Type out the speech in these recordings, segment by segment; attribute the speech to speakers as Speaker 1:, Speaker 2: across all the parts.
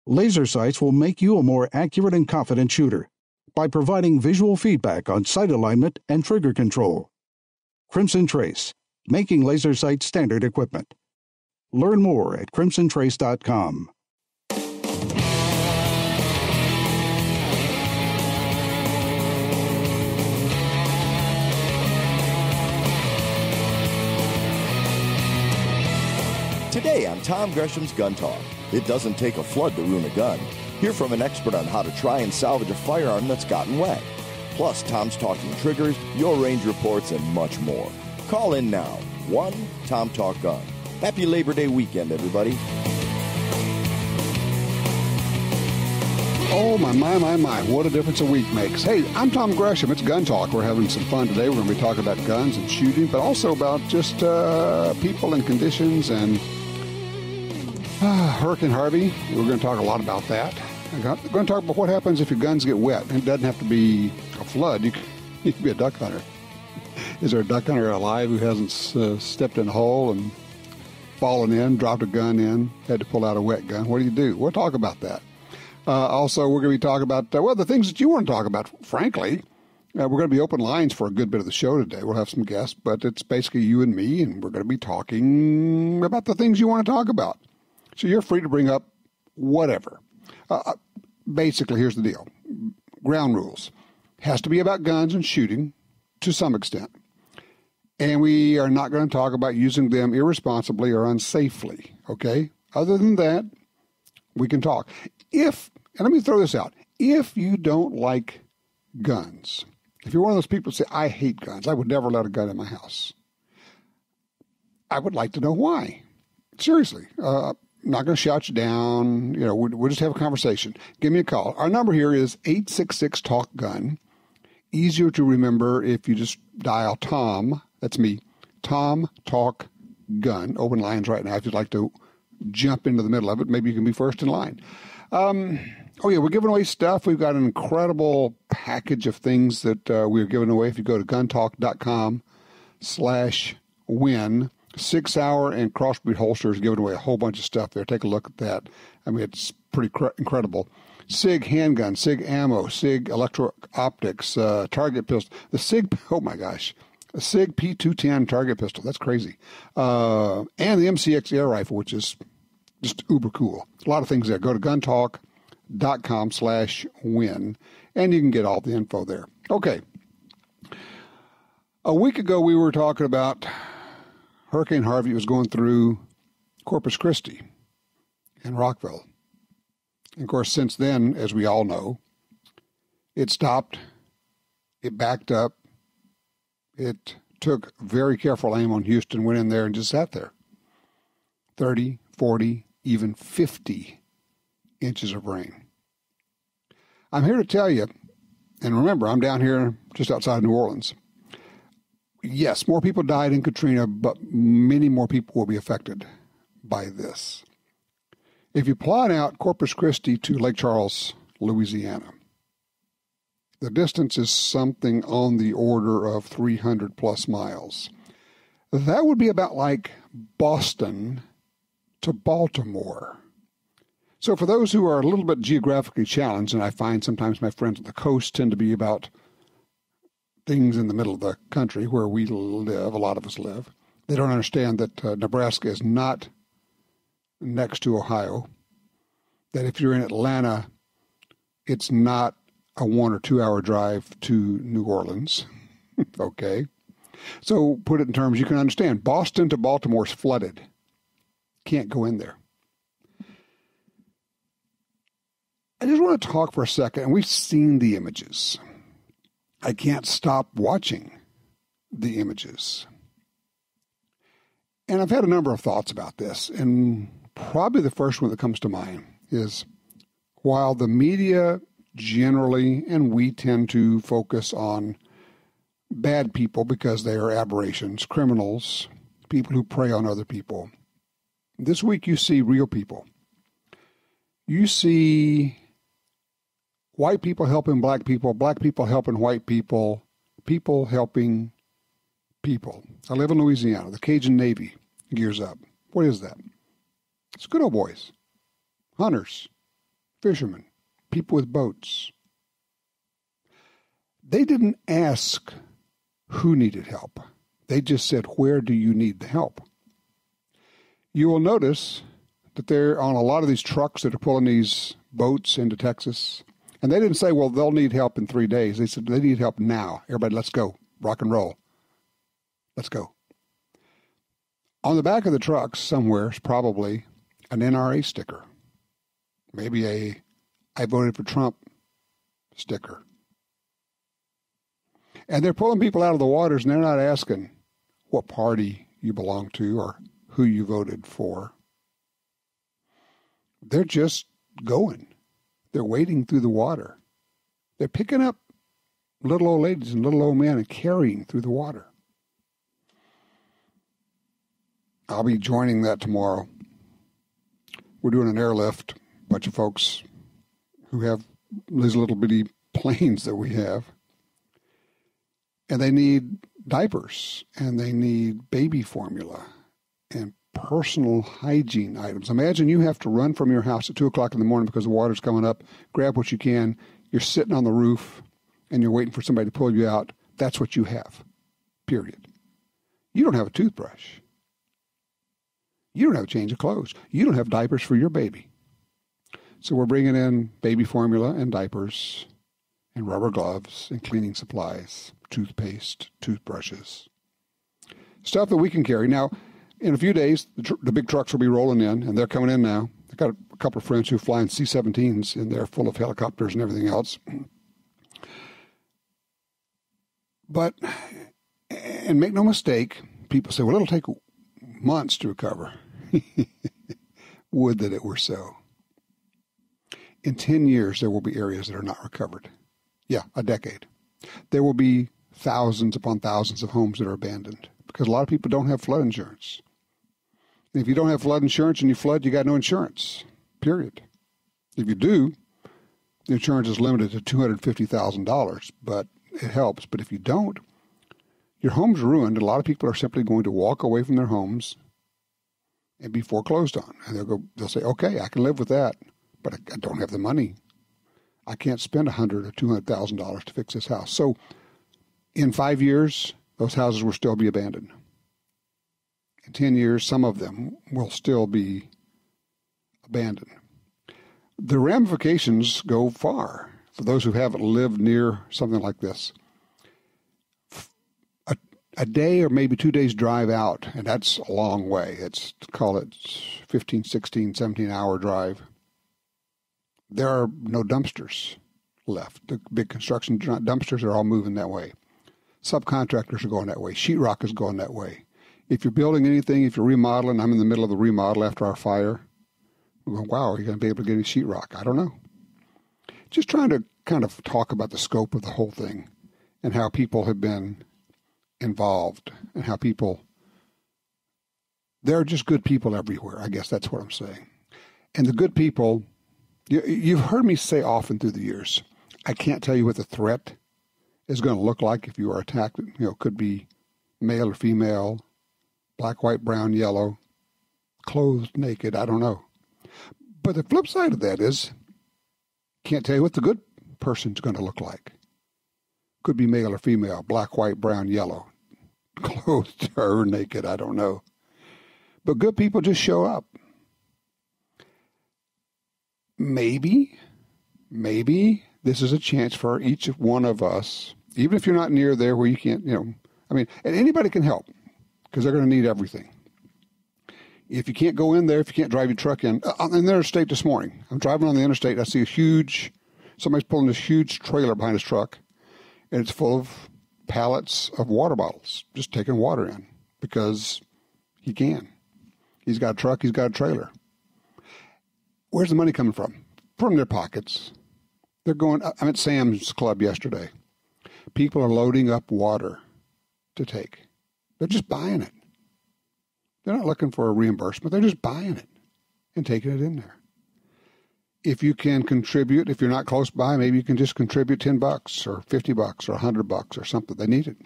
Speaker 1: Laser sights will make you a more accurate and confident shooter by providing visual feedback on sight alignment and trigger control. Crimson Trace, making laser sight standard equipment. Learn more at crimsontrace.com.
Speaker 2: Today on Tom Gresham's Gun Talk, it doesn't take a flood to ruin a gun. Hear from an expert on how to try and salvage a firearm that's gotten wet. Plus, Tom's talking triggers, your range reports, and much more. Call in now. 1-TOM-TALK-GUN. Happy Labor Day weekend, everybody.
Speaker 3: Oh, my. What a difference a week makes. Hey, I'm Tom Gresham. It's Gun Talk. We're having some fun today. We're going to be talking about guns and shooting, but also about just people and conditions and Hurricane Harvey. We're going to talk a lot about that. We're going to talk about what happens if your guns get wet. It doesn't have to be a flood. You can be a duck hunter. Is there a duck hunter alive who hasn't stepped in a hole and fallen in, dropped a gun in, had to pull out a wet gun? What do? We'll talk about that. Also, we're going to be talking about, the things that you want to talk about, frankly. We're going to be open lines for a good bit of the show today. We'll have some guests, but it's basically you and me, and we're going to be talking about the things you want to talk about. So you're free to bring up whatever. Basically, here's the deal. Ground rules. Has to be about guns and shooting to some extent. And we are not going to talk about using them irresponsibly or unsafely, okay? Other than that, we can talk. And let me throw this out. If you don't like guns, if you're one of those people who say, I hate guns, I would never let a gun in my house, I would like to know why. Seriously. Not going to shout you down. We'll just have a conversation. Give me a call. Our number here is 866-TALK-GUN. Easier to remember if you just dial Tom. That's me. Tom Talk Gun. Open lines right now. If you'd like to jump into the middle of it, maybe you can be first in line. We're giving away stuff. We've got an incredible package of things that we're giving away. If you go to guntalk.com/win, 6 Hour and CrossBreed Holsters giving away a whole bunch of stuff there. Take a look at that. I mean, it's pretty incredible. SIG handgun, SIG ammo, SIG electro-optics, target pistol. The SIG, oh my gosh, a SIG P210 target pistol. That's crazy. And the MCX air rifle, which is just uber cool. A lot of things there. Go to guntalk.com/win, and you can get all the info there. Okay. A week ago, we were talking about Hurricane Harvey was going through Corpus Christi and Rockville. And of course, since then, as we all know, it stopped, it backed up, it took very careful aim on Houston, went in there and just sat there. 30, 40, even 50 inches of rain. I'm here to tell you, and remember, I'm down here just outside New Orleans. Yes, more people died in Katrina, but many more people will be affected by this. If you plot out Corpus Christi to Lake Charles, Louisiana, the distance is something on the order of 300 plus miles. That would be about like Boston to Baltimore. So for those who are a little bit geographically challenged, and I find sometimes my friends on the coast tend to be about things in the middle of the country where we live, a lot of us live, they don't understand that Nebraska is not next to Ohio, that if you're in Atlanta, it's not a 1 or 2 hour drive to New Orleans. Okay. So put it in terms you can understand. Boston to Baltimore is flooded. Can't go in there. I just want to talk for a second, and we've seen the images. I can't stop watching the images. And I've had a number of thoughts about this, and probably the first one that comes to mind is while the media generally, and we tend to focus on bad people because they are aberrations, criminals, people who prey on other people, this week you see real people. You see white people helping black people helping white people, people helping people. I live in Louisiana. The Cajun Navy gears up. What is that? It's good old boys, hunters, fishermen, people with boats. They didn't ask who needed help. They just said, where do you need the help? You will notice that they're on a lot of these trucks that are pulling these boats into Texas. And they didn't say, well, they'll need help in 3 days. They said, they need help now. Everybody, let's go. Rock and roll. Let's go. On the back of the trucks somewhere is probably an NRA sticker. Maybe a I voted for Trump sticker. And they're pulling people out of the waters, and they're not asking what party you belong to or who you voted for. They're just going. They're wading through the water. They're picking up little old ladies and little old men and carrying through the water. I'll be joining that tomorrow. We're doing an airlift. A bunch of folks who have these little bitty planes that we have. And they need diapers, and they need baby formula, and personal hygiene items. Imagine you have to run from your house at 2 o'clock in the morning because the water's coming up, grab what you can. You're sitting on the roof, and you're waiting for somebody to pull you out. That's what you have, period. You don't have a toothbrush. You don't have a change of clothes. You don't have diapers for your baby. So we're bringing in baby formula and diapers and rubber gloves and cleaning supplies, toothpaste, toothbrushes, stuff that we can carry. Now, in a few days, the big trucks will be rolling in, and they're coming in now. I've got a couple of friends who fly in C-17s, and they're full of helicopters and everything else. But, and make no mistake, people say, well, it'll take months to recover. Would that it were so. In 10 years, there will be areas that are not recovered. Yeah, a decade. There will be thousands upon thousands of homes that are abandoned because a lot of people don't have flood insurance. And if you don't have flood insurance and you flood, you got no insurance, period. If you do, the insurance is limited to $250,000, but it helps. But if you don't, your home's ruined. A lot of people are simply going to walk away from their homes and be foreclosed on. And they'll say, okay, I can live with that, but I don't have the money. I can't spend $100,000 or $200,000 to fix this house. So in 5 years, those houses will still be abandoned. In 10 years, some of them will still be abandoned. The ramifications go far for those who haven't lived near something like this. A day or maybe 2 days drive out, and that's a long way. It's, call it 15, 16, 17-hour drive. There are no dumpsters left. The big construction dumpsters are all moving that way. Subcontractors are going that way. Sheetrock is going that way. If you're building anything, if you're remodeling, I'm in the middle of the remodel after our fire. We go, wow, are you going to be able to get any sheetrock? I don't know. Just trying to kind of talk about the scope of the whole thing and how people have been involved and how there are just good people everywhere. I guess that's what I'm saying. And the good people, you've heard me say often through the years, I can't tell you what the threat is going to look like if you are attacked. It could be male or female, black, white, brown, yellow, clothed, naked, I don't know. But the flip side of that is, can't tell you what the good person's going to look like. Could be male or female, black, white, brown, yellow, clothed or naked, I don't know. But good people just show up. Maybe this is a chance for each one of us, even if you're not near there where you can't, and anybody can help because they're going to need everything. If you can't go in there, if you can't drive your truck in the interstate this morning, I'm driving on the interstate, I see somebody's pulling this huge trailer behind his truck, and it's full of pallets of water bottles, just taking water in because he can. He's got a truck, he's got a trailer. Where's the money coming from? From their pockets. I'm at Sam's Club yesterday. People are loading up water to take. They're just buying it. They're not looking for a reimbursement. They're just buying it and taking it in there. If you can contribute, if you're not close by, maybe you can just contribute $10 or $50 or $100 or something. They need it.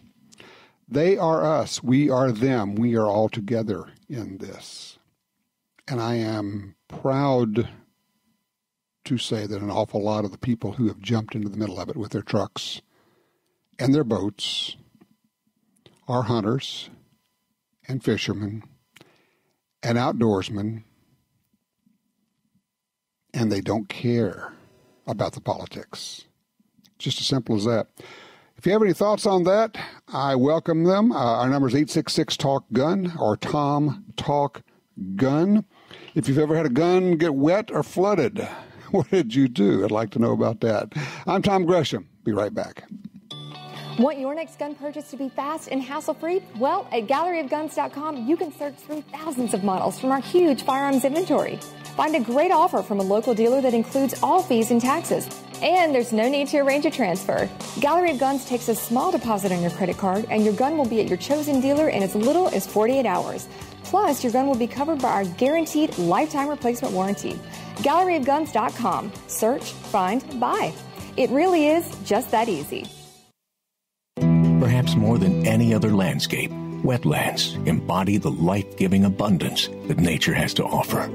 Speaker 3: They are us. We are them. We are all together in this. And I am proud to say that an awful lot of the people who have jumped into the middle of it with their trucks and their boats are hunters and fishermen and outdoorsmen, and they don't care about the politics. Just as simple as that. If you have any thoughts on that, I welcome them. Our number is 866-TALK-GUN or Tom Talk Gun. If you've ever had a gun get wet or flooded, what did you do? I'd like to know about that. I'm Tom Gresham. Be right back.
Speaker 4: Want your next gun purchase to be fast and hassle-free? Well, at galleryofguns.com, you can search through thousands of models from our huge firearms inventory. Find a great offer from a local dealer that includes all fees and taxes. And there's no need to arrange a transfer. Gallery of Guns takes a small deposit on your credit card, and your gun will be at your chosen dealer in as little as 48 hours. Plus, your gun will be covered by our guaranteed lifetime replacement warranty. GalleryofGuns.com. Search, find, buy. It really is just that easy.
Speaker 5: Perhaps more than any other landscape, wetlands embody the life-giving abundance that nature has to offer.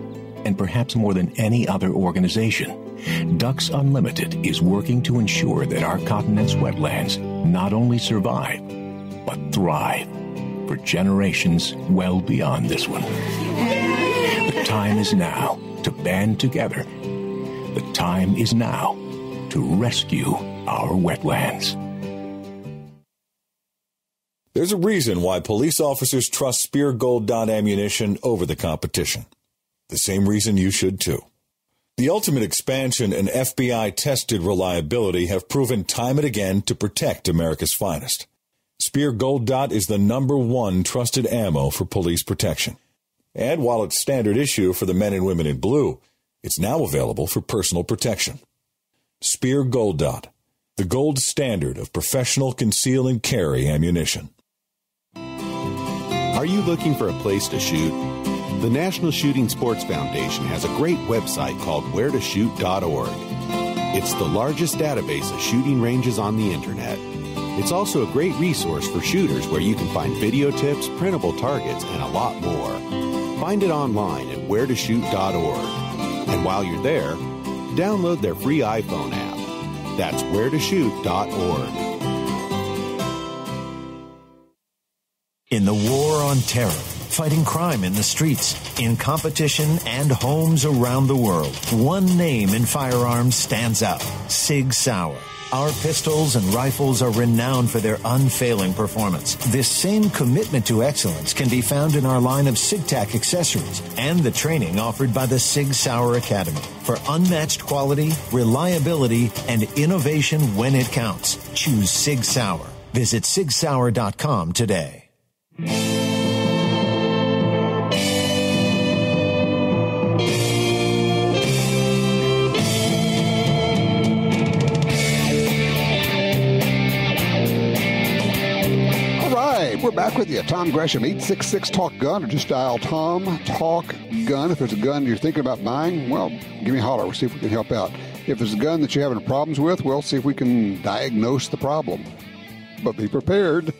Speaker 5: And perhaps more than any other organization, Ducks Unlimited is working to ensure that our continent's wetlands not only survive, but thrive for generations well beyond this one. The time is now to band together. The time is now to rescue our wetlands.
Speaker 6: There's a reason why police officers trust Spear Gold Dot ammunition over the competition. The same reason you should too. The ultimate expansion and FBI-tested reliability have proven time and again to protect America's finest. Spear Gold Dot is the #1 trusted ammo for police protection. And while it's standard issue for the men and women in blue, it's now available for personal protection. Spear Gold Dot, the gold standard of professional conceal and carry ammunition.
Speaker 7: Are you looking for a place to shoot? The National Shooting Sports Foundation has a great website called wheretoshoot.org. It's the largest database of shooting ranges on the internet. It's also a great resource for shooters where you can find video tips, printable targets, and a lot more. Find it online at wheretoshoot.org. And while you're there, download their free iPhone app. That's wheretoshoot.org.
Speaker 8: In the war on terror, fighting crime in the streets, in competition and homes around the world, one name in firearms stands out: Sig Sauer. Our pistols and rifles are renowned for their unfailing performance. This same commitment to excellence can be found in our line of SigTac accessories and the training offered by the Sig Sauer Academy. For unmatched quality, reliability, and innovation when it counts, choose Sig Sauer. Visit sigsauer.com today.
Speaker 3: We're back with you. Tom Gresham, 866-TALK-GUN, or just dial Tom Talk Gun. If there's a gun you're thinking about buying, well, give me a holler. We'll see if we can help out. If there's a gun that you're having problems with, we'll see if we can diagnose the problem. But be prepared.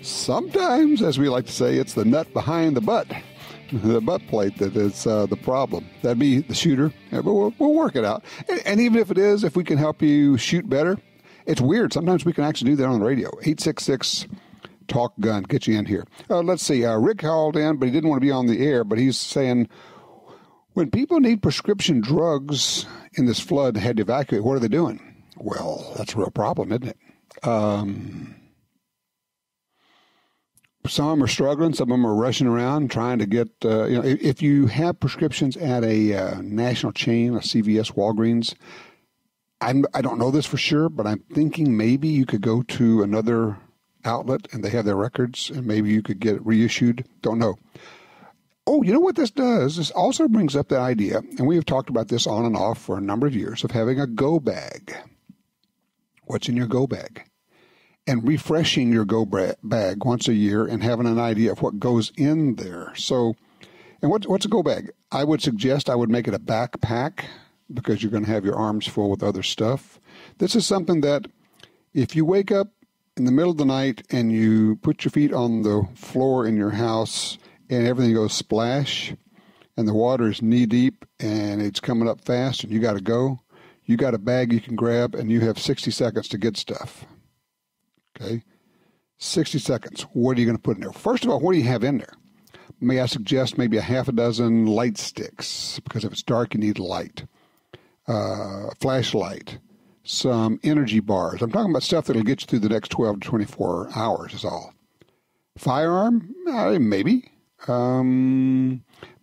Speaker 3: Sometimes, as we like to say, it's the nut behind the butt plate that is the problem. That'd be the shooter. But we'll work it out. And even if it is, if we can help you shoot better, it's weird. Sometimes we can actually do that on the radio. 866-TALK Gun, get you in here. Let's see. Rick called in, but he didn't want to be on the air. But he's saying, when people need prescription drugs in this flood and had to evacuate, what are they doing? Well, that's a real problem, isn't it? Some of them are struggling. Some of them are rushing around trying to get, if you have prescriptions at a national chain, a CVS, Walgreens, I don't know this for sure, but I'm thinking maybe you could go to another outlet and they have their records and maybe you could get it reissued. Don't know. Oh, you know what this does? This also brings up the idea, and we have talked about this on and off for a number of years, of having a go bag. What's in your go bag? And refreshing your go bag once a year and having an idea of what goes in there. So, and what's a go bag? I would suggest I would make it a backpack because you're going to have your arms full with other stuff. This is something that if you wake up in the middle of the night and you put your feet on the floor in your house and everything goes splash, and the water is knee deep and it's coming up fast and you got to go, you got a bag you can grab and you have 60 seconds to get stuff. Okay? 60 seconds. What are you going to put in there? First of all, what do you have in there? May I suggest maybe a half a dozen light sticks, because if it's dark, you need light. Flashlight, some energy bars. I'm talking about stuff that'll get you through the next 12 to 24 hours is all. Firearm? Maybe.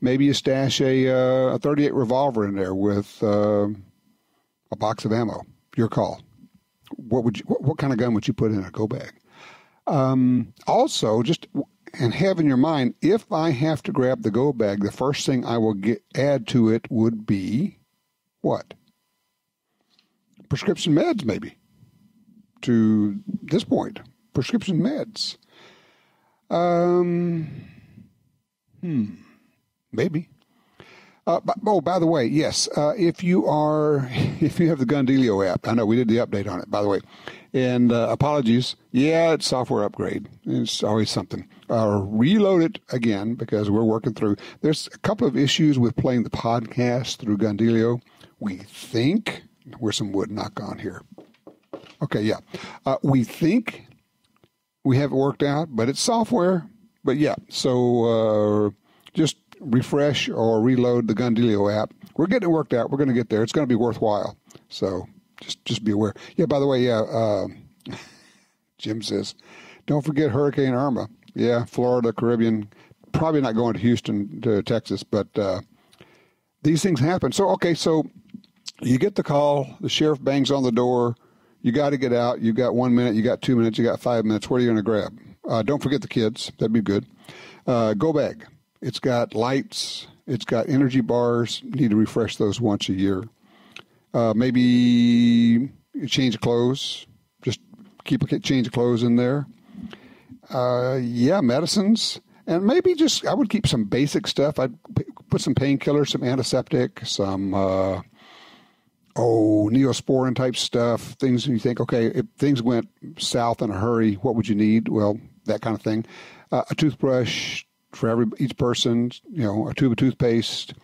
Speaker 3: Maybe you stash a 38 revolver in there with a box of ammo. Your call. What kind of gun would you put in a go bag? Also, and have in your mind, if I have to grab the go bag, the first thing I will add to it would be what? Prescription meds, maybe. To this point, prescription meds. Maybe. By the way, yes. If you have the Gun Dealio app, I know we did the update on it, by the way. And apologies. Yeah, it's software upgrade. It's always something. Reload it again because we're working through. There's a couple of issues with playing the podcast through Gun Dealio. We think, where's some wood knock on here? Okay, yeah. We think we have it worked out, but it's software. But yeah, so just refresh or reload the Gun Dealio app. We're getting it worked out. We're going to get there. It's going to be worthwhile. So just be aware. Yeah, by the way, Jim says, don't forget Hurricane Irma. Yeah, Florida, Caribbean, probably not going to Houston, to Texas, but these things happen. So you get the call, the sheriff bangs on the door, you got to get out, you got 1 minute, you got 2 minutes, you got 5 minutes, what are you going to grab? Don't forget the kids, that'd be good. Go bag. It's got lights, it's got energy bars, need to refresh those once a year. Maybe change of clothes, just keep a change of clothes in there. medicines. And maybe I would keep some basic stuff. I'd put some painkillers, some antiseptic, some Neosporin type stuff, things you think, okay, if things went south in a hurry, what would you need? Well, that kind of thing. A toothbrush for each person, a tube of toothpaste,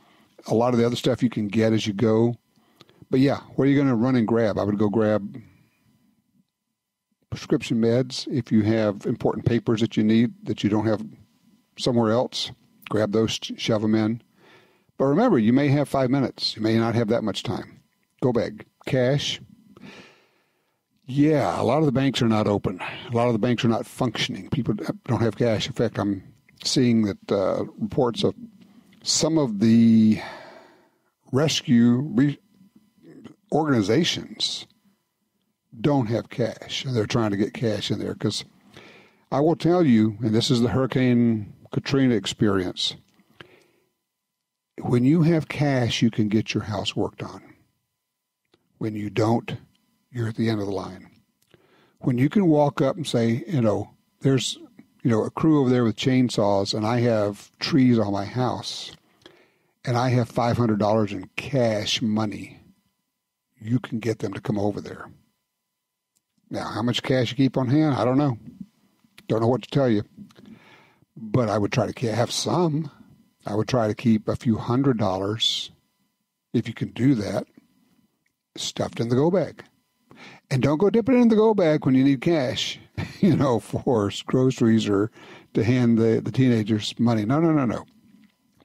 Speaker 3: a lot of the other stuff you can get as you go. But yeah, what are you going to run and grab? I would go grab prescription meds. If you have important papers that you need that you don't have somewhere else, grab those, shove them in. But remember, you may have 5 minutes. You may not have that much time. Go bag. Cash. Yeah, a lot of the banks are not open. A lot of the banks are not functioning. People don't have cash. In fact, I'm seeing that reports of some of the rescue organizations don't have cash. They're trying to get cash in there because I will tell you, and this is the Hurricane Katrina experience, when you have cash, you can get your house worked on. When you don't, you're at the end of the line. When you can walk up and say, there's, a crew over there with chainsaws and I have trees on my house and I have $500 in cash money, you can get them to come over there. Now, how much cash you keep on hand? I don't know. Don't know what to tell you. But I would try to have some. I would try to keep a few $100, if you can do that, stuffed in the go bag. And don't go dip it in the go bag when you need cash, for groceries or to hand the teenagers money. No.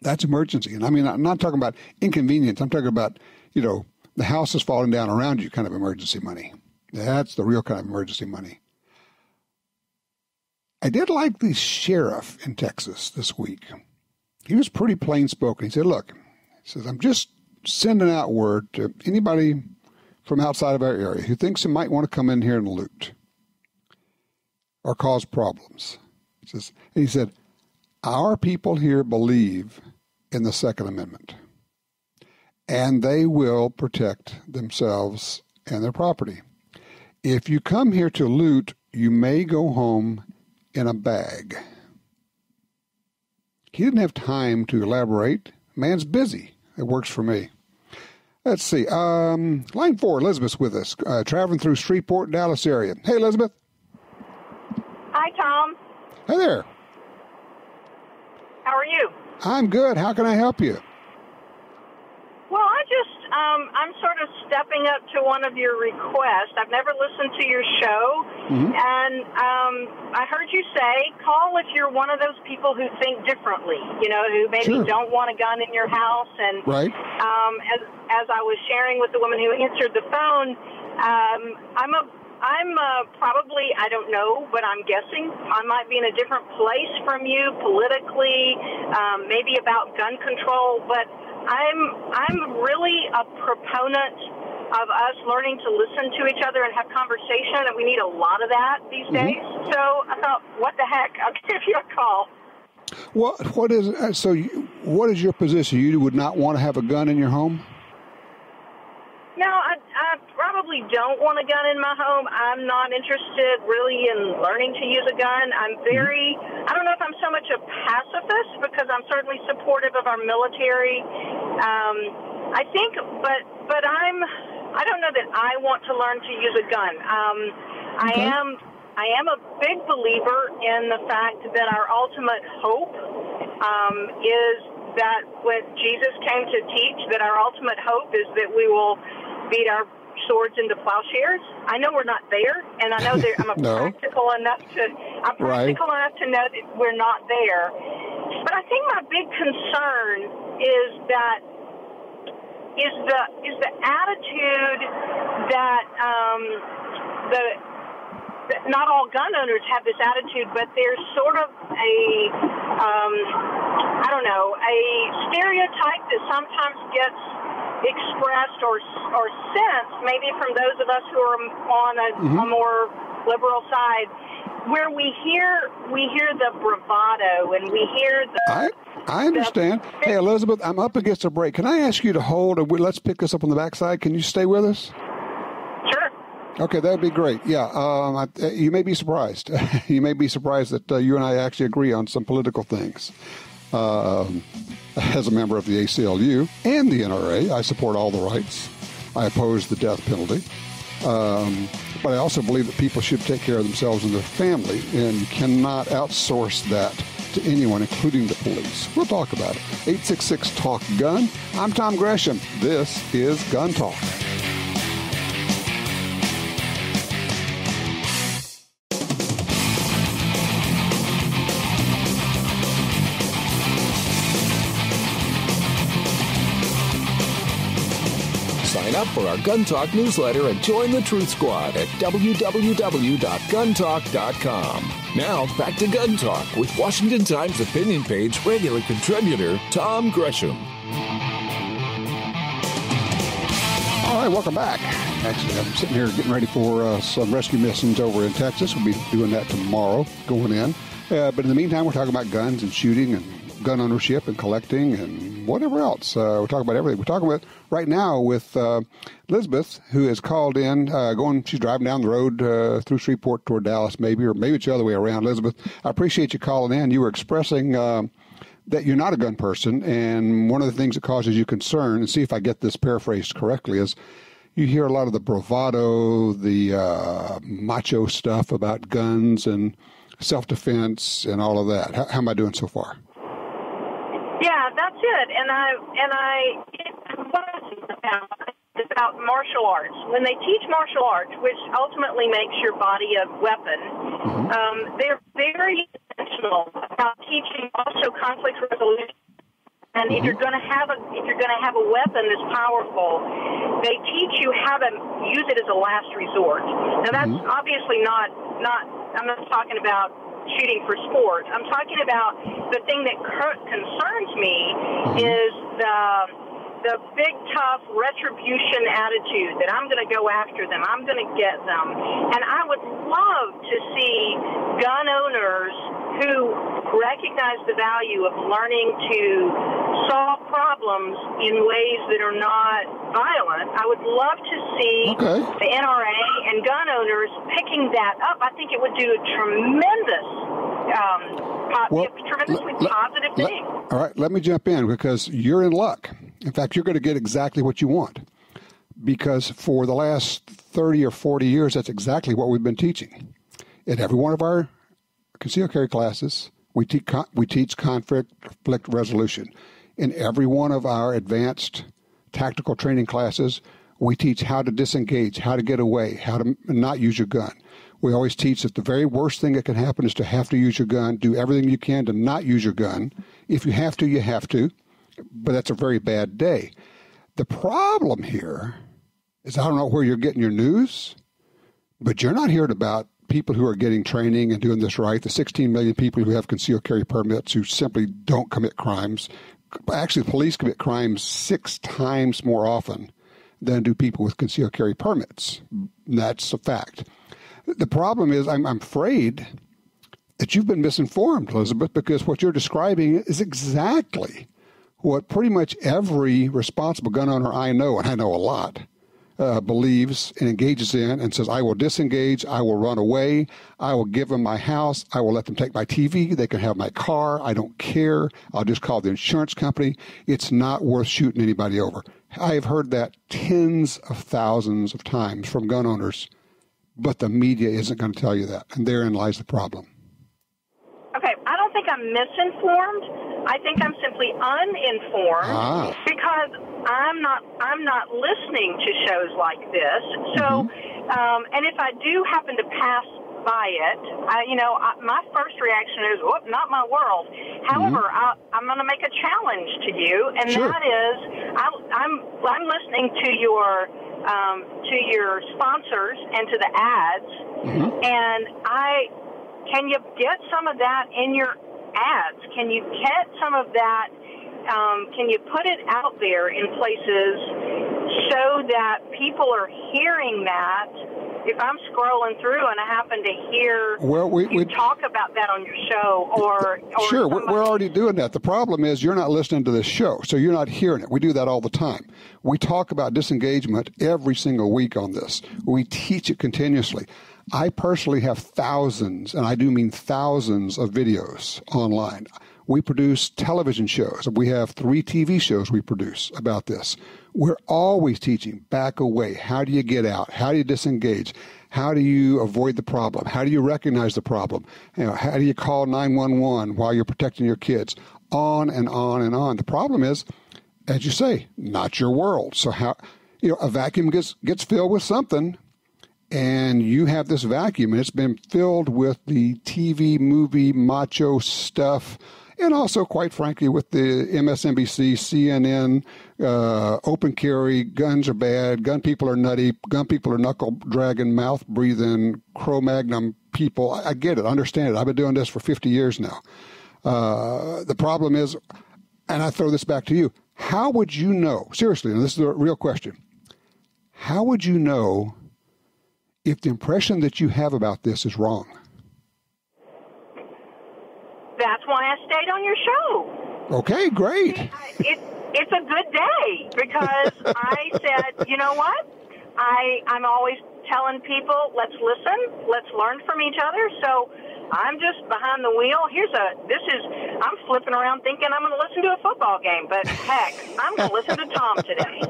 Speaker 3: That's emergency. And I mean, I'm not talking about inconvenience. I'm talking about, the house is falling down around you kind of emergency money. That's the real kind of emergency money. I did like the sheriff in Texas this week. He was pretty plain spoken. He said, I'm just sending out word to anybody from outside of our area who thinks they might want to come in here and loot or cause problems. He said, our people here believe in the Second Amendment, and they will protect themselves and their property. If you come here to loot, you may go home in a bag. He didn't have time to elaborate. Man's busy. It works for me. Let's see. Line 4, Elizabeth's with us, traveling through Shreveport, Dallas area. Hey, Elizabeth.
Speaker 9: Hi, Tom.
Speaker 3: Hey there.
Speaker 9: How are you?
Speaker 3: I'm good. How can I help you?
Speaker 9: I'm sort of stepping up to one of your requests. I've never listened to your show, and I heard you say, call if you're one of those people who think differently, who maybe don't want a gun in your house. And as I was sharing with the woman who answered the phone, I'm probably, I don't know, but I'm guessing I might be in a different place from you politically, maybe about gun control, but I'm really a proponent of us learning to listen to each other and have conversation, and we need a lot of that these days. So I thought, what the heck, I'll give you a call.
Speaker 3: What is your position? You would not want to have a gun in your home?
Speaker 9: No, I probably don't want a gun in my home. I'm not interested really in learning to use a gun. I'm I don't know if I'm so much a pacifist, because I'm certainly supportive of our military. I think, but I don't know that I want to learn to use a gun. I am a big believer in the fact that our ultimate hope is that when Jesus came to teach, that our ultimate hope is that we will beat our swords into plowshares. I know we're not there, and I know that I'm practical enough to know that we're not there. But I think my big concern is the attitude that not all gun owners have this attitude, but there's sort of a stereotype that sometimes gets expressed or sensed, maybe from those of us who are on a more liberal side, where we hear the bravado and we hear the...
Speaker 3: I understand. Hey, Elizabeth, I'm up against a break. Can I ask you to hold, and let's pick this up on the backside? Can you stay with us?
Speaker 9: Sure.
Speaker 3: Okay, that would be great. Yeah, you may be surprised. You may be surprised that you and I actually agree on some political things. As a member of the ACLU and the NRA, I support all the rights. I oppose the death penalty. But I also believe that people should take care of themselves and their family, and you cannot outsource that to anyone, including the police. We'll talk about it. 866-TALK-GUN. I'm Tom Gresham. This is Gun Talk.
Speaker 10: Sign up for our Gun Talk newsletter and join the Truth Squad at www.guntalk.com. Now, back to Gun Talk with Washington Times opinion page regular contributor Tom Gresham.
Speaker 3: All right, welcome back. Actually, I'm sitting here getting ready for some rescue missions over in Texas. We'll be doing that tomorrow, going in. But in the meantime, we're talking about guns and shooting and gun ownership and collecting and whatever else. We're talking about everything. We're talking about right now with Elizabeth, who has called in, she's driving down the road through Shreveport toward Dallas, maybe it's the other way around. Elizabeth, I appreciate you calling in. You were expressing that you're not a gun person, and one of the things that causes you concern, and see if I get this paraphrased correctly, is you hear a lot of the bravado, the macho stuff about guns and self-defense and all of that. How am I doing so far?
Speaker 9: Yeah, that's it. And what it's about martial arts. When they teach martial arts, which ultimately makes your body a weapon, they're very intentional about teaching also conflict resolution. And if you're going to have a weapon that's powerful, they teach you how to use it as a last resort. Now that's obviously not. I'm not talking about shooting for sport. I'm talking about the thing that concerns me is the big, tough retribution attitude that I'm going to go after them. I'm going to get them. And I would love to see gun owners who recognize the value of learning to solve problems in ways that are not violent. I would love to see the NRA and gun owners picking that up. I think it would do a tremendously positive thing.
Speaker 3: All right, let me jump in because you're in luck. In fact, you're going to get exactly what you want because for the last 30 or 40 years, that's exactly what we've been teaching. In every one of our concealed carry classes, we teach conflict resolution. In every one of our advanced tactical training classes, we teach how to disengage, how to get away, how to not use your gun. We always teach that the very worst thing that can happen is to have to use your gun. Do everything you can to not use your gun. If you have to, you have to. But that's a very bad day. The problem here is I don't know where you're getting your news, but you're not hearing about people who are getting training and doing this right, the 16 million people who have concealed carry permits who simply don't commit crimes. Actually, the police commit crimes 6 times more often than do people with concealed carry permits. That's a fact. The problem is I'm afraid that you've been misinformed, Elizabeth, because what you're describing is exactly what pretty much every responsible gun owner I know, and I know a lot, believes and engages in and says, I will disengage, I will run away, I will give them my house, I will let them take my TV, they can have my car, I don't care, I'll just call the insurance company. It's not worth shooting anybody over. I have heard that tens of thousands of times from gun owners, but the media isn't going to tell you that, and therein lies the problem.
Speaker 9: Okay, I don't think I'm misinformed. I think I'm simply uninformed because I'm not listening to shows like this. So, and if I do happen to pass by it, my first reaction is, "Whoop, not my world." However, I'm going to make a challenge to you, and that is, I'm listening to your sponsors and to the ads, and can you get some of that in your ads? Can you get some of that? Can you put it out there in places so that people are hearing that? If I'm scrolling through and I happen to hear you talk about that on your show, or
Speaker 3: sure, we're already doing that. The problem is you're not listening to this show, so you're not hearing it. We do that all the time. We talk about disengagement every single week on this. We teach it continuously. I personally have thousands, and I do mean thousands, of videos online. We produce television shows. We have 3 TV shows we produce about this. We're always teaching back away. How do you get out? How do you disengage? How do you avoid the problem? How do you recognize the problem? How do you call 911 while you're protecting your kids? On and on and on. The problem is, as you say, not your world. So how, a vacuum gets filled with something, and you have this vacuum, and it's been filled with the TV, movie, macho stuff, and also, quite frankly, with the MSNBC, CNN, open carry, guns are bad, gun people are nutty, gun people are knuckle-dragging, mouth-breathing, Cro-Magnon people. I get it, I understand it. I've been doing this for 50 years now. The problem is, and I throw this back to you, how would you know, seriously, and this is a real question, how would you know if the impression that you have about this is wrong?
Speaker 9: That's why I stayed on your show.
Speaker 3: Okay, great.
Speaker 9: It's a good day because I said, you know what? I'm always telling people, let's listen, let's learn from each other. So I'm just behind the wheel. I'm flipping around thinking I'm going to listen to a football game, but heck, I'm going to listen to Tom today.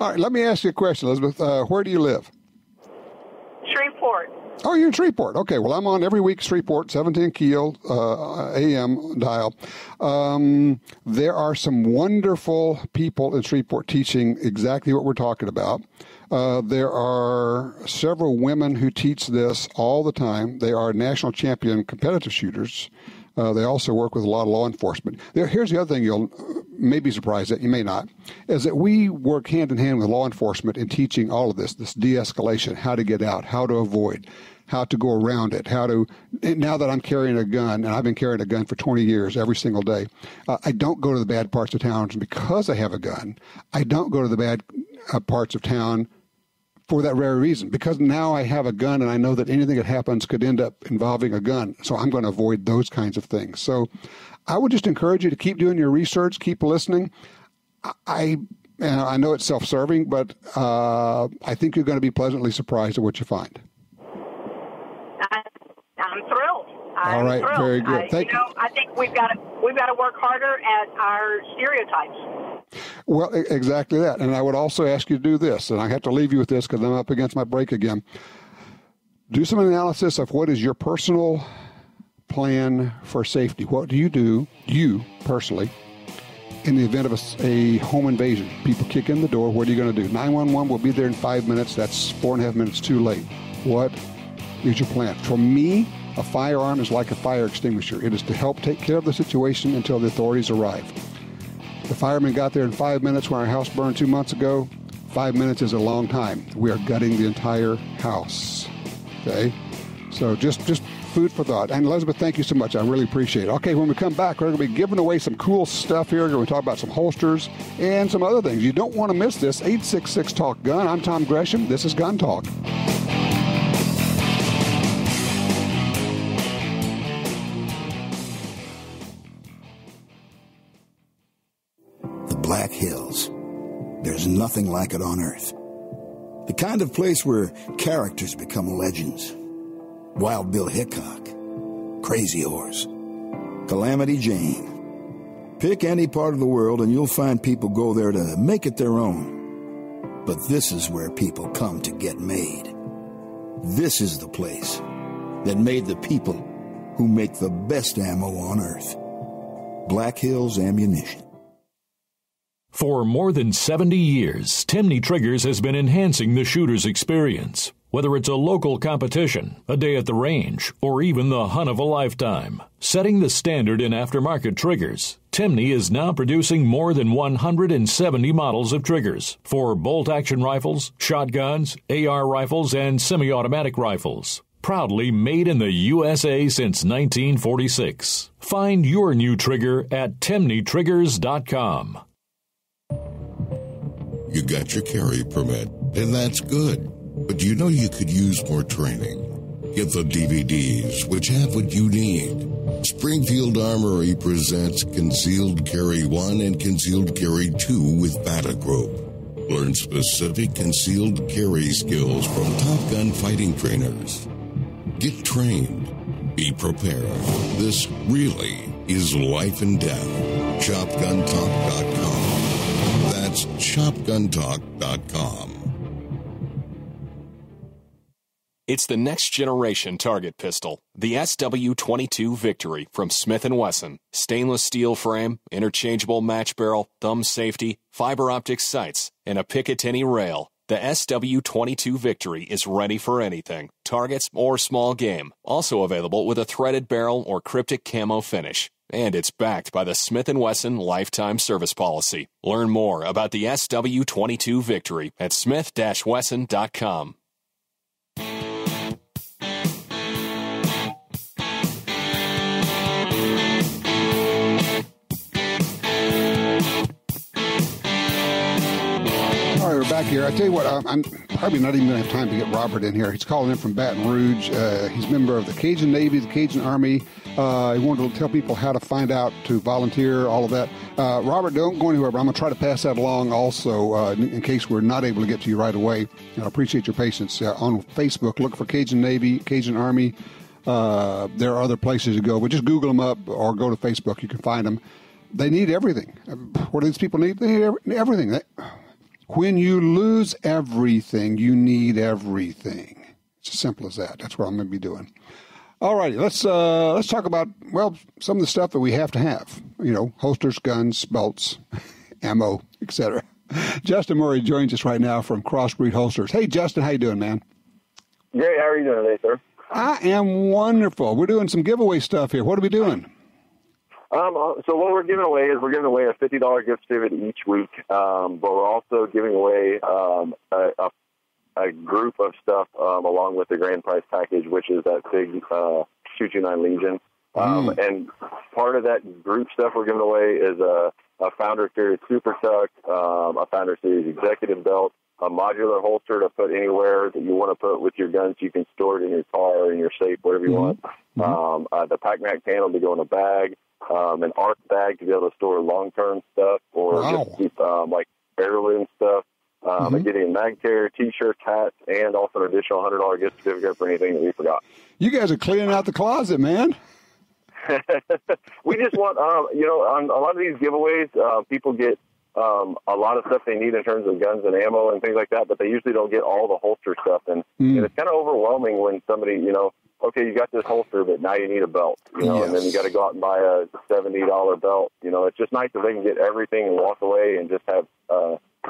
Speaker 9: All
Speaker 3: right, let me ask you a question, Elizabeth. Where do you live?
Speaker 9: Shreveport.
Speaker 3: Oh, you're in Shreveport. Okay, well, I'm on every week, Shreveport, 17 Keel, AM dial. There are some wonderful people in Shreveport teaching exactly what we're talking about. There are several women who teach this all the time. They are national champion competitive shooters. They also work with a lot of law enforcement. Here's the other thing you'll may be surprised at, you may not, is that we work hand in hand with law enforcement in teaching all of this de-escalation, how to get out, how to avoid, how to go around it, now that I'm carrying a gun, and I've been carrying a gun for 20 years every single day, I don't go to the bad parts of town because I have a gun. I don't go to the bad parts of town for that very reason, because now I have a gun and I know that anything that happens could end up involving a gun. So I'm going to avoid those kinds of things. So I would just encourage you to keep doing your research, keep listening. I know it's self-serving, but I think you're going to be pleasantly surprised at what you find.
Speaker 9: I'm thrilled.
Speaker 3: All right,
Speaker 9: thrilled.
Speaker 3: Very good. Thank you.
Speaker 9: I think we've got to work harder at our stereotypes.
Speaker 3: Well, exactly that. And I would also ask you to do this, and I have to leave you with this because I'm up against my break again. Do some analysis of what is your personal plan for safety. What do, you personally, in the event of a home invasion. People kick in the door. What are you going to do? 911 will be there in 5 minutes. That's 4.5 minutes too late. What is your plan? For me, a firearm is like a fire extinguisher. It is to help take care of the situation until the authorities arrive. The firemen got there in 5 minutes when our house burned 2 months ago. 5 minutes is a long time. We are gutting the entire house. Okay? So just food for thought. And Elizabeth, thank you so much. I really appreciate it. Okay, when we come back, we're going to be giving away some cool stuff here. We're going to talk about some holsters and some other things. You don't want to miss this. 866 Talk Gun. I'm Tom Gresham. This is Gun Talk.
Speaker 11: The Black Hills. There's nothing like it on Earth. The kind of place where characters become legends. Wild Bill Hickok, Crazy Horse, Calamity Jane. Pick any part of the world and you'll find people go there to make it their own. But this is where people come to get made. This is the place that made the people who make the best ammo on Earth. Black Hills Ammunition.
Speaker 12: For more than 70 years, Timney Triggers has been enhancing the shooter's experience. Whether it's a local competition, a day at the range, or even the hunt of a lifetime. Setting the standard in aftermarket triggers, Timney is now producing more than 170 models of triggers for bolt-action rifles, shotguns, AR rifles, and semi-automatic rifles. Proudly made in the USA since 1946. Find your new trigger at TimneyTriggers.com.
Speaker 13: You got your carry permit, and that's good. But you know you could use more training. Get the DVDs, which have what you need. Springfield Armory presents Concealed Carry 1 and Concealed Carry 2 with Batagroup. Learn specific concealed carry skills from Top Gun fighting trainers. Get trained. Be prepared. This really is life and death. ShopGunTalk.com. That's ShopGunTalk.com.
Speaker 14: It's the next generation target pistol, the SW22 Victory from Smith & Wesson. Stainless steel frame, interchangeable match barrel, thumb safety, fiber optic sights, and a Picatinny rail. The SW22 Victory is ready for anything, targets or small game. Also available with a threaded barrel or cryptic camo finish. And it's backed by the Smith & Wesson Lifetime Service Policy. Learn more about the SW22 Victory at smith-wesson.com.
Speaker 3: We're back here. I tell you what, I'm probably not even going to have time to get Robert in here. He's calling in from Baton Rouge. He's a member of the Cajun Navy, the Cajun Army. He wanted to tell people how to find out to volunteer, all of that. Robert, don't go anywhere, but I'm going to try to pass that along also in case we're not able to get to you right away. I appreciate your patience. On Facebook, look for Cajun Navy, Cajun Army. There are other places to go, but just Google them up or go to Facebook. You can find them. They need everything. What do these people need? They need everything. When you lose everything, you need everything. It's as simple as that. That's what I'm going to be doing. All righty, let's talk about, well, some of the stuff that we have to have. You know, holsters, guns, belts, ammo, etc. Justin Murray joins us right now from CrossBreed Holsters. Hey, Justin, how you doing, man?
Speaker 15: Great. How are you doing today, sir?
Speaker 3: I am wonderful. We're doing some giveaway stuff here. What are we doing?
Speaker 15: So what we're giving away is we're giving away a $50 gift certificate each week, but we're also giving away a group of stuff along with the grand prize package, which is that big 229 Legion. And part of that group stuff we're giving away is a Founder Series Super Tuck, a Founder Series Executive Belt, a modular holster to put anywhere that you want to put with your guns. You can store it in your car or in your safe, whatever you want. The Pac-Mac panel to go in a bag. An ARC bag to be able to store long-term stuff or just keep like heirloom stuff. A Gideon mag carrier, T-shirts, hats, and also an additional $100 gift certificate for anything that we forgot.
Speaker 3: You guys are cleaning out the closet, man.
Speaker 15: We just want, on a lot of these giveaways, people get a lot of stuff they need in terms of guns and ammo and things like that, but they usually don't get all the holster stuff. And it's kind of overwhelming when somebody, okay, you got this holster, but now you need a belt, and then you got to go out and buy a $70 belt. It's just nice that they can get everything and walk away and just have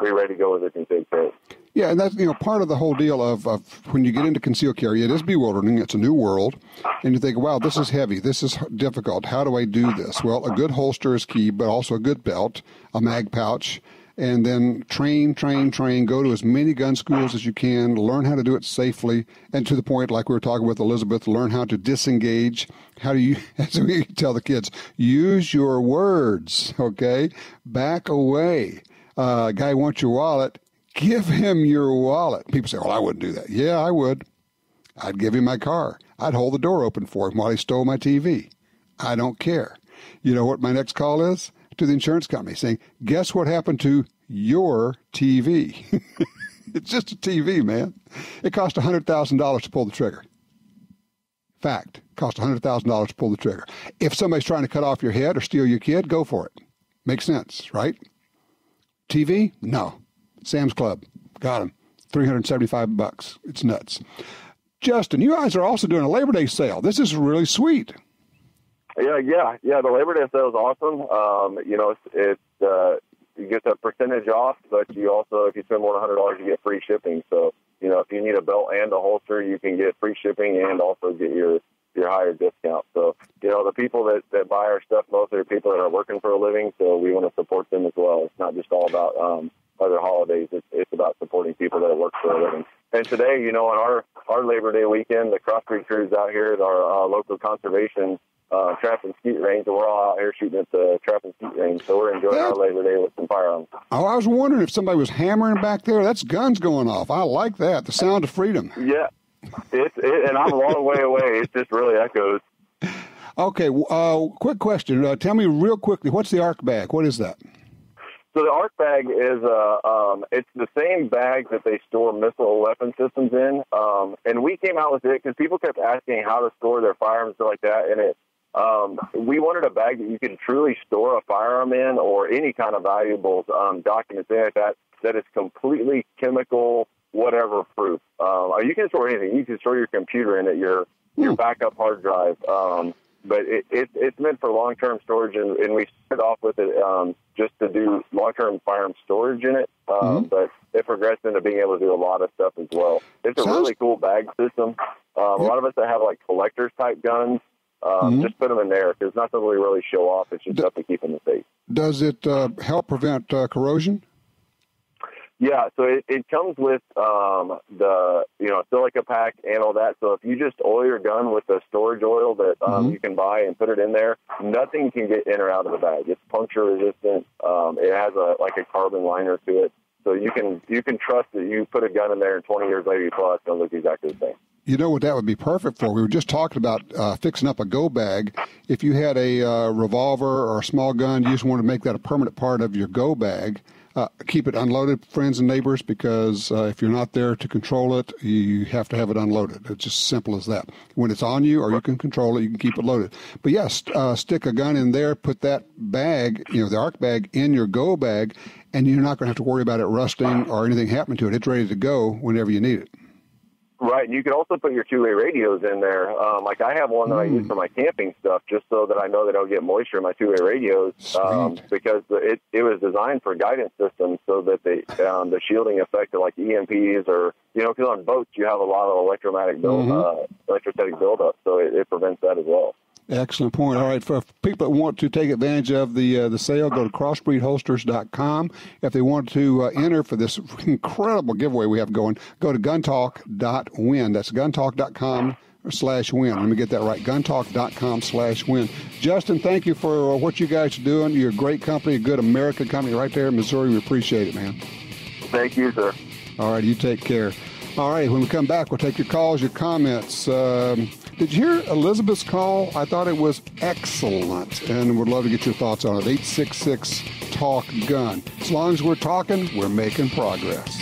Speaker 15: be ready to go with their config kit.
Speaker 3: Yeah, and that's part of the whole deal of when you get into concealed carry, it is bewildering. It's a new world, and you think, wow, this is heavy, this is difficult. How do I do this? Well, a good holster is key, but also a good belt, a mag pouch, and then train, go to as many gun schools as you can, learn how to do it safely, and to the point, like we were talking with Elizabeth, learn how to disengage. How do you, as we tell the kids, use your words, okay? Back away. A guy wants your wallet. Give him your wallet. People say, well, I wouldn't do that. Yeah, I would. I'd give him my car. I'd hold the door open for him while he stole my TV. I don't care. You know what my next call is? To the insurance company saying, guess what happened to your TV? It's just a TV, man. It cost $100,000 to pull the trigger. Fact. It cost $100,000 to pull the trigger. If somebody's trying to cut off your head or steal your kid, go for it. Makes sense, right? TV? No. Sam's Club. Got him. $375. It's nuts. Justin, you guys are also doing a Labor Day sale. This is really sweet.
Speaker 15: Yeah. The Labor Day sale is awesome. You get a percentage off, but you also, if you spend more than $100, you get free shipping. So, if you need a belt and a holster, you can get free shipping and also get your higher discount. So, the people that buy our stuff mostly are people that are working for a living, so we want to support them as well. It's not just all about other holidays. It's about supporting people that work for a living. And today, on our Labor Day weekend, the CrossBreed crew's out here at our local conservation trap and skeet range, and we're all out here shooting at the trap and skeet range. So we're enjoying our Labor Day with some firearms.
Speaker 3: Oh, I was wondering if somebody was hammering back there. That's guns going off. I like that. The sound of freedom.
Speaker 15: Yeah. And I'm a long way away. It just really echoes.
Speaker 3: Okay. Quick question. Tell me real quickly, what's the ARC bag? What is that?
Speaker 15: So the ARC bag is it's the same bag that they store missile weapon systems in. And we came out with it because people kept asking how to store their firearms and stuff like that. And we wanted a bag that you could truly store a firearm in or any kind of valuables, documents, anything like that is completely chemical, whatever proof. You can store anything. You can store your computer in it, your backup hard drive. But it's meant for long-term storage, and we started off with it just to do long-term firearm storage in it. But it progressed into being able to do a lot of stuff as well. It's a really cool bag system. A lot of us that have like collectors-type guns, just put them in there. There's nothing we really show off. It's just stuff to keep in the safe.
Speaker 3: Does it help prevent corrosion?
Speaker 15: Yeah, so it comes with the silica pack and all that. So if you just oil your gun with the storage oil that you can buy and put it in there, nothing can get in or out of the bag. It's puncture resistant. It has a carbon liner to it, so you can trust that you put a gun in there and 20 years later you pull out, it's going to look exactly the same. You know what that would be perfect for? We were just talking about fixing up a go bag. If you had a revolver or a small gun, you just want to make that a permanent part of your go bag. Keep it unloaded, friends and neighbors, because if you're not there to control it, you have to have it unloaded. It's just simple as that. When it's on you, or you can control it, you can keep it loaded. But yes, stick a gun in there, put that bag, the ARC bag, in your go bag, and you're not going to have to worry about it rusting or anything happening to it. It's ready to go whenever you need it. Right, and you can also put your two-way radios in there. Like I have one that I use for my camping stuff, just so that I know that I'll get moisture in my two-way radios, because it was designed for guidance systems, so that the shielding effect of like EMPs or because on boats you have a lot of electrostatic buildup, so it prevents that as well. Excellent point. All right, for people that want to take advantage of the sale, go to CrossBreedHolsters.com. If they want to enter for this incredible giveaway we have going, go to guntalk.win. That's guntalk.com/win. Let me get that right, guntalk.com/win. Justin, thank you for what you guys are doing. You're a great company, a good American company right there in Missouri. We appreciate it, man. Thank you, sir. All right, you take care. All right, when we come back, we'll take your calls, your comments. Did you hear Elizabeth's call? I thought it was excellent, and would love to get your thoughts on it. 866-TALK-GUN. As long as we're talking, we're making progress.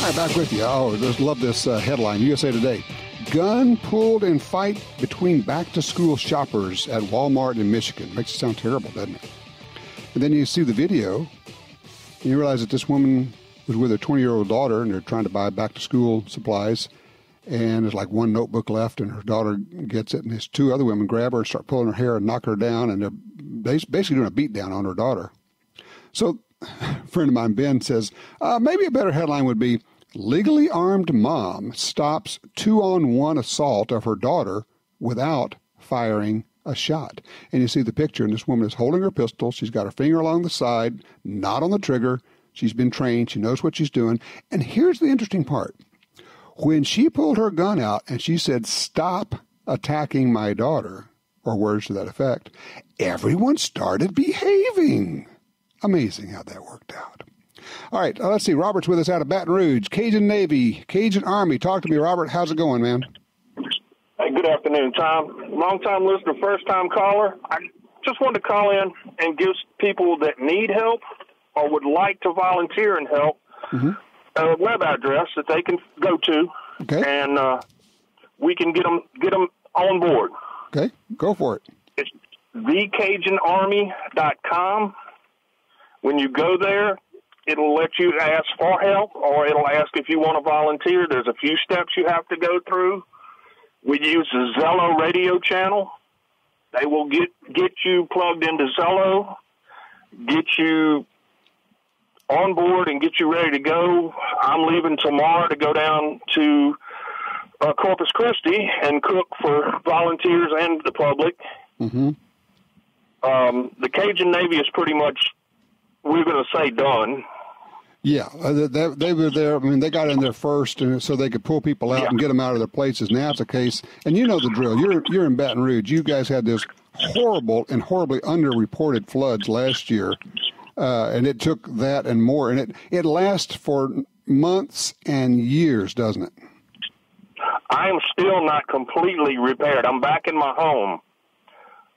Speaker 3: right, back with you. Oh, just love this headline. USA Today. Gun pulled in fight between back-to-school shoppers at Walmart in Michigan. Makes it sound terrible, doesn't it? And then you see the video, and you realize that this woman was with her 20-year-old daughter, and they're trying to buy back-to-school supplies. And there's like one notebook left, and her daughter gets it, and these two other women grab her and start pulling her hair and knock her down, and they're basically doing a beat down on her daughter. So a friend of mine, Ben, says, maybe a better headline would be, legally armed mom stops 2-on-1 assault of her daughter without firing a shot. And you see the picture, and this woman is holding her pistol. She's got her finger along the side, not on the trigger. She's been trained. She knows what she's doing. And here's the interesting part. When she pulled her gun out and she said, stop attacking my daughter, or words to that effect, everyone started behaving. Amazing how that worked out. All right, let's see. Robert's with us out of Baton Rouge. Cajun Navy, Cajun Army. Talk to me, Robert. How's it going, man?
Speaker 16: Hey, good afternoon, Tom. Long-time listener, first-time caller. I just wanted to call in and give people that need help or would like to volunteer and help a web address that they can go to, and we can get them on board.
Speaker 3: Okay, go for it.
Speaker 16: It's thecajunarmy.com. When you go there, it'll let you ask for help, or it'll ask if you want to volunteer. There's a few steps you have to go through. We use the Zello radio channel. They will get you plugged into Zello, get you on board, and get you ready to go. I'm leaving tomorrow to go down to Corpus Christi and cook for volunteers and the public. The Cajun Navy is pretty much, we're going to say, done.
Speaker 3: Yeah, they were there. I mean, they got in there first, and so they could pull people out and get them out of their places. Now it's a case, and you know the drill. You're in Baton Rouge. You guys had this horrible and horribly underreported floods last year, and it took that and more, and it lasts for months and years, doesn't it?
Speaker 16: I am still not completely repaired. I'm back in my home,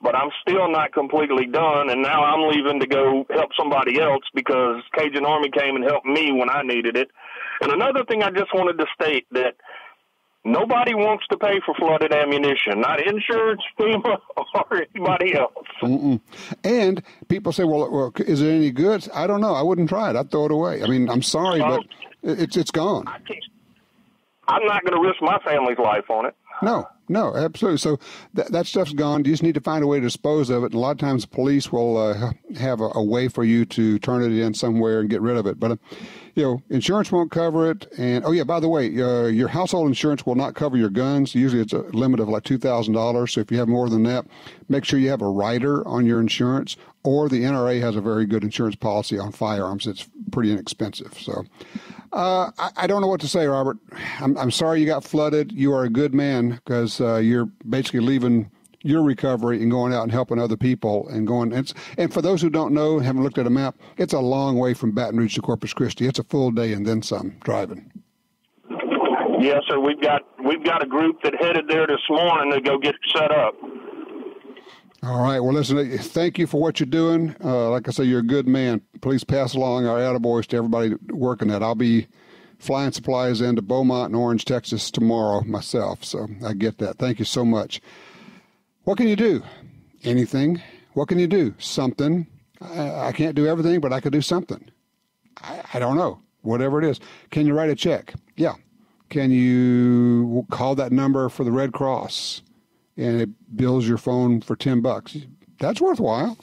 Speaker 16: but I'm still not completely done, and now I'm leaving to go help somebody else because Cajun Army came and helped me when I needed it. And another thing I just wanted to state, that nobody wants to pay for flooded ammunition, not insurance, FEMA, or anybody else.
Speaker 3: And people say, well, is it any good? I don't know. I wouldn't try it. I'd throw it away. I mean, I'm sorry, but it's gone.
Speaker 16: I'm not going to risk my family's life on it.
Speaker 3: No, absolutely. So that stuff's gone. You just need to find a way to dispose of it. And a lot of times the police will have a way for you to turn it in somewhere and get rid of it. But, insurance won't cover it. And, oh, yeah, by the way, your household insurance will not cover your guns. Usually it's a limit of like $2,000. So if you have more than that, make sure you have a rider on your insurance. Or the NRA has a very good insurance policy on firearms. It's pretty inexpensive. So I don't know what to say, Robert. I'm sorry you got flooded. You are a good man because you're basically leaving your recovery and going out and helping other people and going. And for those who don't know, haven't looked at a map, it's a long way from Baton Rouge to Corpus Christi. It's a full day and then some driving.
Speaker 16: Yes, sir. We've got a group that headed there this morning to go get set up.
Speaker 3: All right. Well, listen, thank you for what you're doing. Like I say, you're a good man. Please pass along our attaboys to everybody working that. I'll be flying supplies into Beaumont and Orange, Texas tomorrow myself, so I get that. Thank you so much. What can you do? Anything. What can you do? Something. I can't do everything, but I could do something. I don't know. Whatever it is. Can you write a check? Yeah. Can you call that number for the Red Cross? And it bills your phone for $10. That's worthwhile.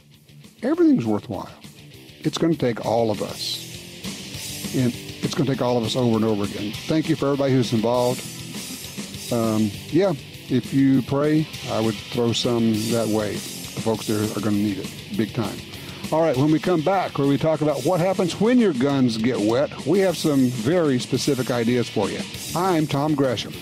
Speaker 3: Everything's worthwhile. It's going to take all of us. And it's going to take all of us over and over again. Thank you for everybody who's involved. If you pray, I would throw some that way. The folks there are going to need it big time. All right, when we come back, where we talk about what happens when your guns get wet, we have some very specific ideas for you. I'm Tom Gresham.